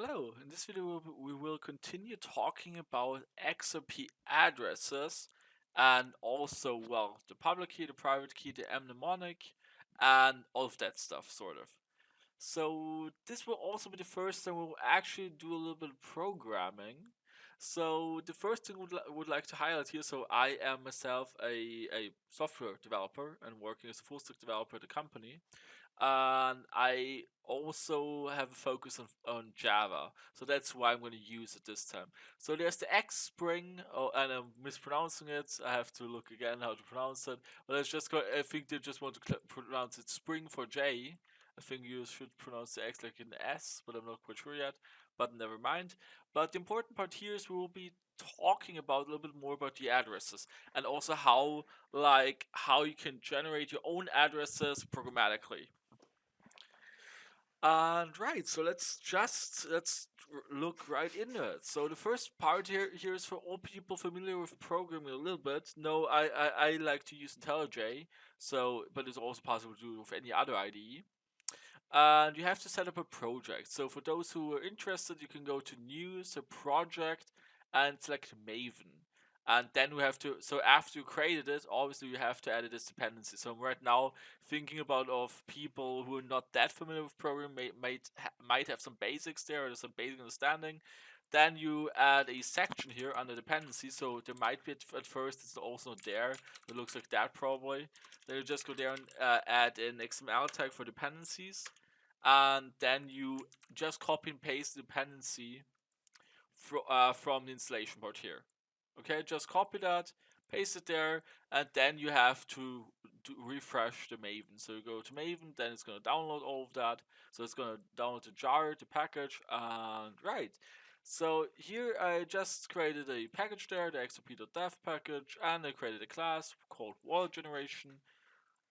Hello, in this video we will continue talking about XRP addresses and also, well, the public key, the private key, the mnemonic, and all of that stuff, sort of. So this will also be the first time we'll actually do a little bit of programming. So the first thing would like to highlight here, so I am myself a software developer and working as a full stack developer at the company. And I also have a focus on Java, so that's why I'm going to use it this time. So there's the X Spring, oh, and I'm mispronouncing it. I have to look again how to pronounce it. But I think they just want to pronounce it Spring for J. I think you should pronounce the X like an S, but I'm not quite sure yet. But never mind. But the important part here is we will be talking about a little bit more about the addresses and also how you can generate your own addresses programmatically. And right, so let's look right into it. So the first part here is for all people familiar with programming a little bit. No, I like to use IntelliJ, so but it's also possible to do it with any other IDE. And you have to set up a project. So for those who are interested, you can go to New, so Project, and select Maven. And then we have to, so after you created it, obviously you have to add this dependency. So I'm right now thinking about of people who are not that familiar with programming, might have some basics there or some basic understanding. Then you add a section here under dependency. So there might be at first it's also not there. It looks like that probably. Then you just go there and add an XML tag for dependencies, and then you just copy and paste the dependency from the installation port here. Okay, just copy that, paste it there, and then you have to refresh the Maven. So you go to Maven, then it's going to download all of that. So it's going to download the jar, the package, and right. So here I just created a package there, the xrp.dev package, and I created a class called wallet generation.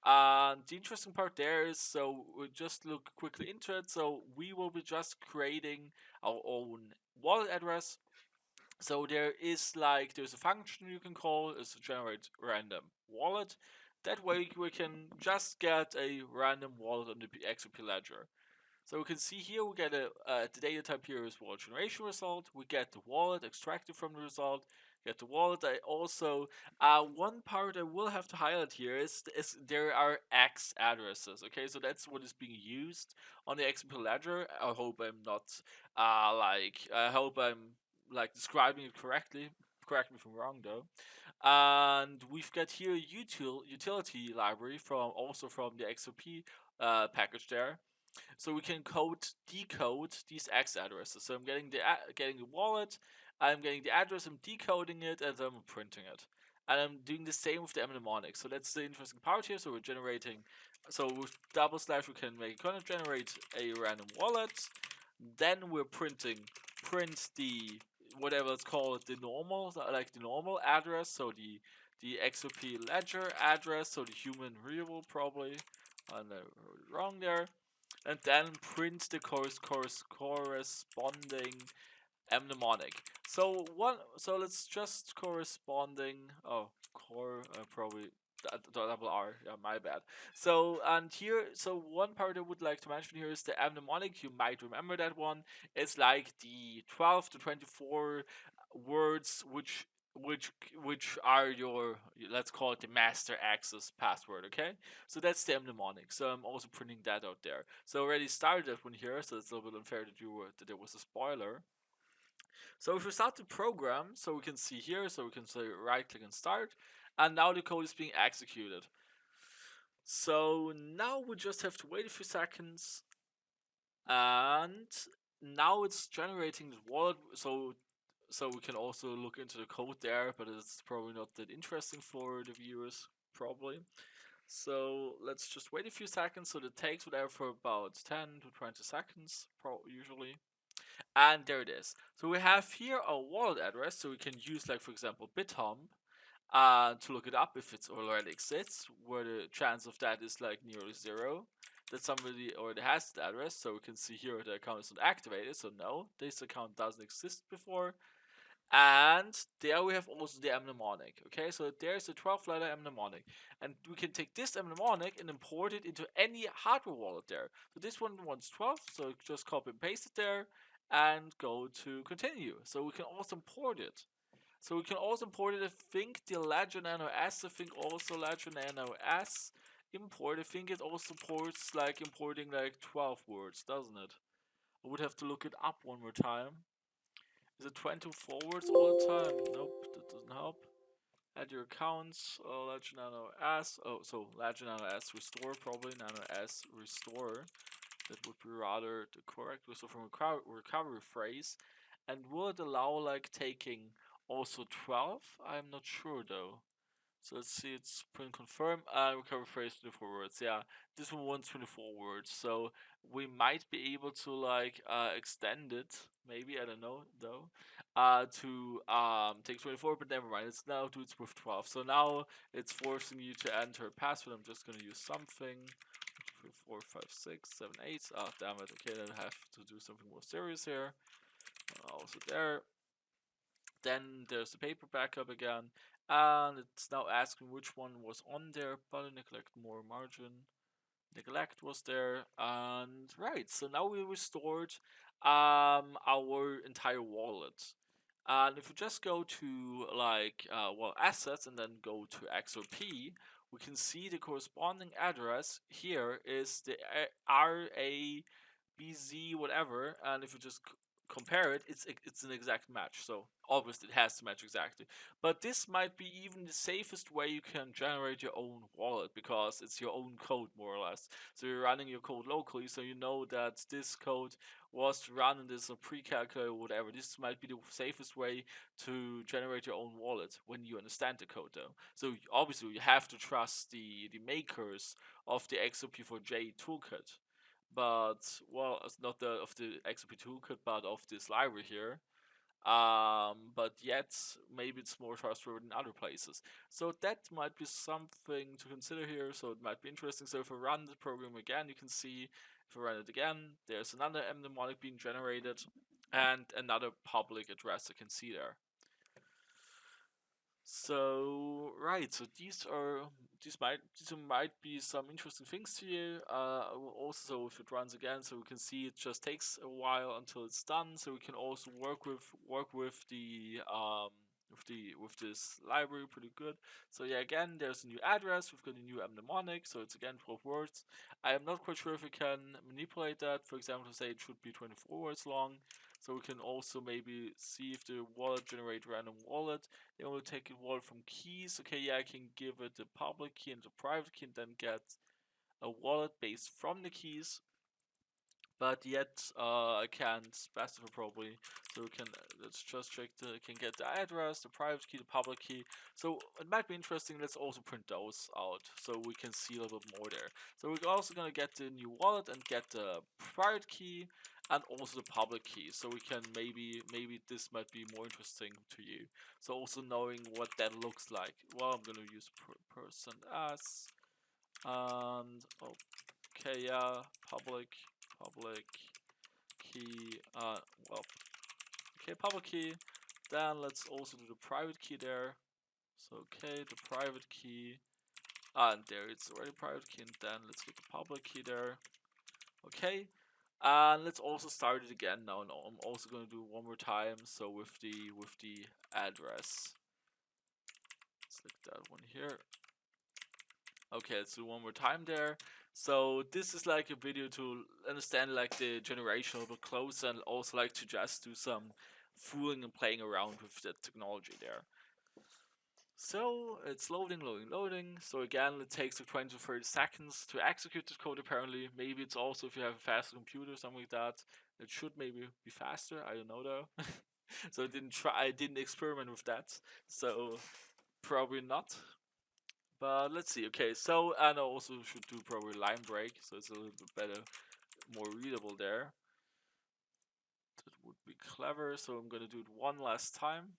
And the interesting part there is, so we just look quickly into it. So we will be just creating our own wallet address. So there's a function you can call is to generate random wallet. That way we can just get a random wallet on the XRP ledger. So we can see here we get the data type here is wallet generation result. We get the wallet extracted from the result. Get the wallet. I also one part I will have to highlight here is there are X addresses. Okay, so that's what is being used on the XMP ledger. I hope I'm not I hope I'm like describing it correctly. Correct me if I'm wrong though. And we've got here utility library from the XOP package there, so we can decode these X addresses. So I'm getting the wallet, I'm getting the address, I'm decoding it, and then I'm printing it. And I'm doing the same with the mnemonic. So that's the interesting part here. So we're generating, so with double slash we can kind of generate a random wallet. Then we're print the whatever it's called, the normal address. So the XOP ledger address, so the human readable probably. And I wrote it wrong there, and then print the corresponding mnemonic. So let's just corresponding. Oh, probably double R. Yeah, my bad. So and here, so one part I would like to mention here is the mnemonic. You might remember that one. It's like the 12 to 24 words which are your, let's call it the master access password. Okay, so that's the mnemonic. So I'm also printing that out there. So I already started that one here, so it's a little bit unfair that there was a spoiler. So if we start the program, so we can see here, so we can say right click and start, and now the code is being executed. So now we just have to wait a few seconds, and now it's generating the wallet. So we can also look into the code there, but it's probably not that interesting for the viewers, probably. So let's just wait a few seconds. So it takes whatever for about 10 to 20 seconds, usually. And there it is. So we have here a wallet address, so we can use, like, for example, BitHump to look it up if it already exists, where the chance of that is like nearly zero, that somebody already has the address. So we can see here the account is not activated, so no, this account doesn't exist before. And there we have also the mnemonic. Okay, so there's a 12-letter mnemonic, and we can take this mnemonic and import it into any hardware wallet there. So this one wants 12, so just copy and paste it there, and go to continue. So we can also import it. So we can also import it. I think the Ledger Nano S, I think also Ledger Nano S import. I think it also supports like importing like 12 words, doesn't it? I would have to look it up one more time. Is it 24 words all the time? Nope, that doesn't help. Add your accounts. Ledger Nano S. Oh, so Ledger Nano S restore probably. Nano S restore. That would be rather the correct whistle from recovery phrase, and would allow like taking also 12. I'm not sure though. So let's see, it's print confirm recovery phrase 24 words. Yeah, this one wants 24 words, so we might be able to like extend it. Maybe, I don't know though. To take 24, but never mind. It's now do it's with 12. So now it's forcing you to enter a password. I'm just gonna use something. 3, 4, 5, 6, 7, 8. Ah, damn it. Okay, then I have to do something more serious here. Also there. Then there's the paper backup again. And it's now asking which one was on there. But neglect more margin. Neglect was there. And right, so now we restored our entire wallet. And if we just go to like assets and then go to XRP, we can see the corresponding address here is the RABZ whatever, and if we just compare it, it's an exact match. So obviously it has to match exactly. But this might be even the safest way you can generate your own wallet, because it's your own code more or less. So you're running your code locally, so you know that this code was run in this pre-calculator or whatever. This might be the safest way to generate your own wallet when you understand the code though. So obviously you have to trust the makers of the XRP4J toolkit. But well, it's not the of the XRP toolkit, but of this library here. But yet maybe it's more trustworthy in other places. So that might be something to consider here. So it might be interesting. So if I run the program again, you can see if I run it again, there's another mnemonic being generated and another public address I can see there. So right, so these might be some interesting things to you. Also, if it runs again, so we can see it just takes a while until it's done. So we can also work with the with this library pretty good. So yeah, again, there's a new address. We've got a new mnemonic. So it's again 12 words. I am not quite sure if we can manipulate that. For example, say it should be 24 words long. So we can also maybe see if the wallet generate random wallet. They only take a wallet from keys. Okay, yeah, I can give it the public key and the private key and then get a wallet based from the keys. But yet I can't specify probably. So we can let's just check can get the address, the private key, the public key. So it might be interesting. Let's also print those out so we can see a little bit more there. So we're also gonna get the new wallet and get the private key and also the public key. So we can maybe this might be more interesting to you. So also knowing what that looks like. Well, I'm gonna use person as and okay, yeah, public key, well, okay, public key. Then let's also do the private key there. So okay, the private key, and there it's already private key, and then let's get the public key there. Okay, and let's also start it again now. No, I'm also gonna do it one more time. So with the address, select that one here. Okay, let's do one more time there. So this is like a video to understand like the generation a little bit closer, and also like to just do some fooling and playing around with the technology there. So it's loading. So again, it takes like 20 to 30 seconds to execute this code apparently. Maybe it's also if you have a faster computer or something like that. It should maybe be faster, I don't know though. So I didn't experiment with that. So probably not. But let's see. Okay, so and I also should do probably line break, so it's a little bit better, more readable there. That would be clever. So I'm gonna do it one last time.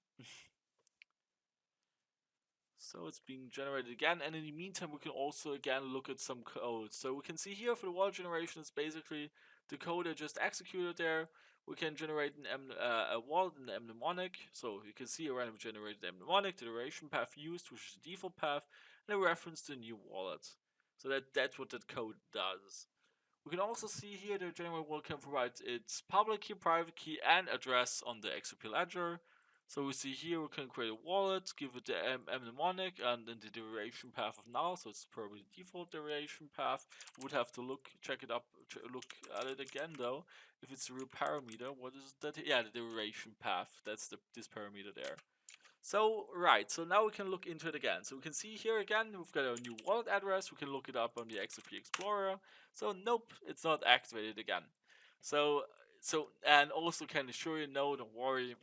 So it's being generated again, and in the meantime we can also again look at some code. So we can see here for the wallet generation, it's basically the code I just executed there. We can generate a wallet in the mnemonic. So you can see a random generated mnemonic, the duration path used, which is the default path, and a reference to a new wallet. So that's what that code does. We can also see here the general wallet can provide its public key, private key, and address on the XRP ledger. So we see here we can create a wallet, give it the mnemonic, and then the duration path of null. So it's probably the default duration path. Would have to check it up, look at it again though. If it's a real parameter, what is that? Yeah, the duration path. That's this parameter there. So, right, so now we can look into it again. So we can see here again, we've got a new wallet address. We can look it up on the XRP Explorer. So nope, it's not activated again. And also can assure you, no, don't worry.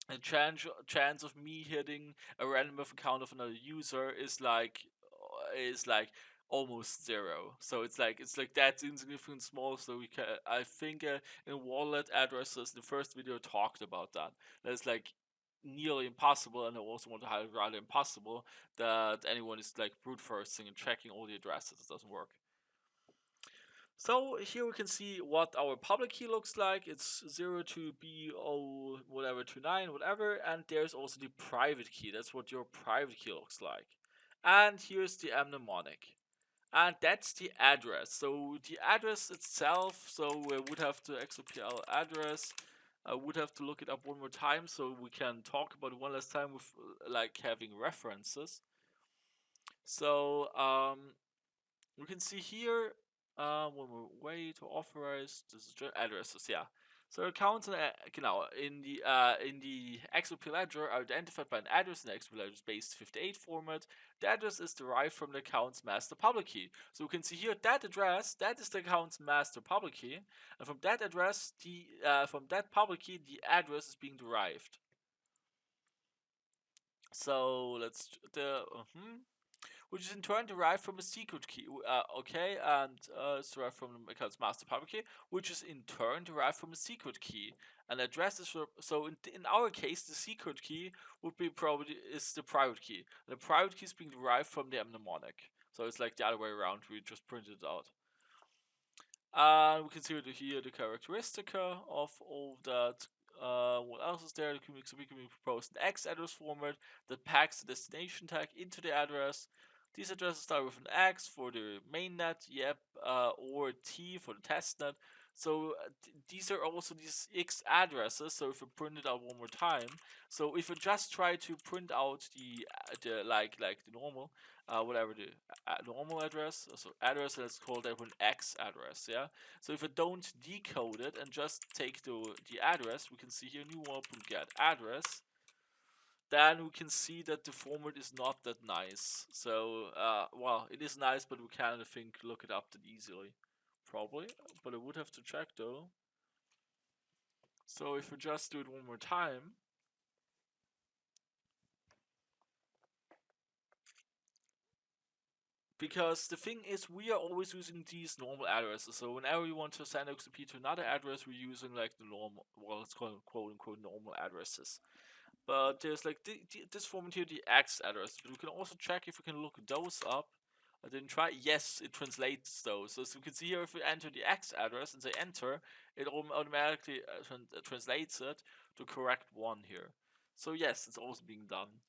The chance of me hitting a random account of another user is like almost zero. So it's like that's insignificant small. So we can I think in wallet addresses the first video talked about that. That's like nearly impossible, and I also want to highlight rather impossible that anyone is like brute forcing and checking all the addresses. It doesn't work. So here we can see what our public key looks like. It's 0 to B0 whatever to 9 whatever, and there's also the private key. That's what your private key looks like. And here's the mnemonic. And that's the address. So the address itself, so we would have to XOPL address. I would have to look it up one more time so we can talk about it one last time with like having references. So we can see here one more way to authorize this is addresses. Yeah. So accounts in the XOP ledger are identified by an address in the XOP ledger based 58 format. The address is derived from the account's master public key. So we can see here that address that is the account's master public key, and from that address from that public key the address is being derived. So let's which is in turn derived from a secret key. Okay, and it's derived from the account's master public key, which is in turn derived from a secret key. And address is so in our case, the secret key would be probably is the private key. And the private key is being derived from the mnemonic. So it's like the other way around. We just printed it out. We can see here the characteristic of all that. What else is there? We can propose an X address format that packs the destination tag into the address. These addresses start with an X for the mainnet, yep, or T for the testnet. So these are also these X addresses. So if we print it out one more time, so if we just try to print out the like the normal, whatever the normal address, so address, let's call that one X address, yeah. So if I don't decode it and just take the address, we can see here new output get address. Then we can see that the format is not that nice. So well, it is nice, but we can't look it up that easily, probably. But I would have to check though. So if we just do it one more time. Because the thing is, we are always using these normal addresses. So whenever we want to send XP to another address, we're using like the normal, well, let's call them quote unquote normal addresses. But there's like this format here, the X address. But we can also check if we can look those up. I didn't try. Yes, it translates those. So we can see here if we enter the X address and say enter, it automatically translates it to correct one here. So yes, it's also being done.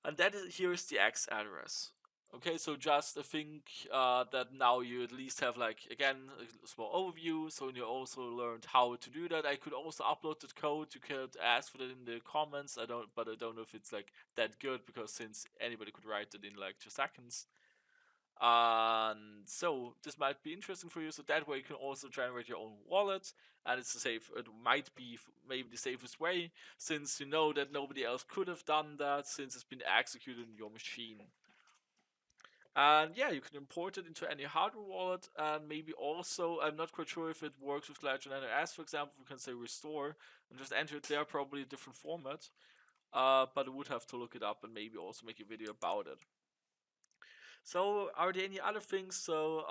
And here is the X address. Okay, so just I think that now you at least have like again a small overview. So you also learned how to do that. I could also upload the code. You could ask for it in the comments. I don't know if it's like that good because since anybody could write it in like 2 seconds. And so this might be interesting for you. So that way you can also generate your own wallet, and it's safe. It might be maybe the safest way since you know that nobody else could have done that since it's been executed in your machine. And yeah, you can import it into any hardware wallet, and maybe also, I'm not quite sure if it works with Ledger NRS, for example, we can say restore, and just enter it there, probably a different format, but I would have to look it up and maybe also make a video about it. So, are there any other things? So,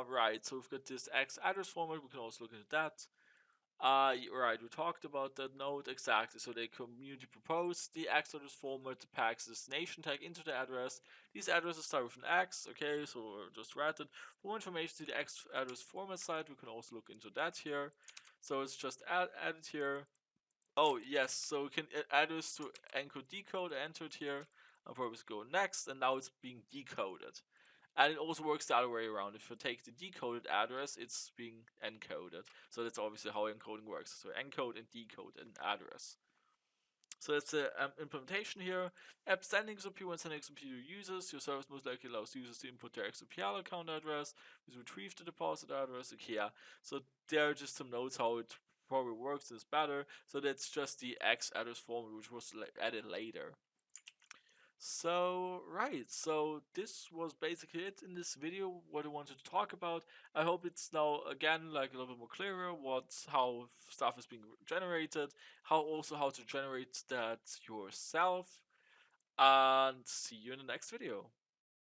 right, so we've got this X address format, we can also look into that. Right, we talked about that node exactly. So the community proposed the X address format to pack destination tag into the address. These addresses start with an X. Okay, so just write it. For more information to the X address format site, we can also look into that here. So it's just added here. Oh yes, so we can add this to encode decode. I entered here. I'll probably go next, and now it's being decoded. And it also works the other way around. If you take the decoded address, it's being encoded. So that's obviously how encoding works. So encode and decode an address. So that's the implementation here. App sending XRP when sending XRP to users. Your service most likely allows users to input their XRPL account address, which retrieve the deposit address. Okay, yeah. So there are just some notes how it probably works is better. So that's just the X address form, which was added later. So, right, so this was basically it in this video, what I wanted to talk about. I hope it's now, again, like a little bit more clearer how stuff is being generated, how to generate that yourself, and see you in the next video.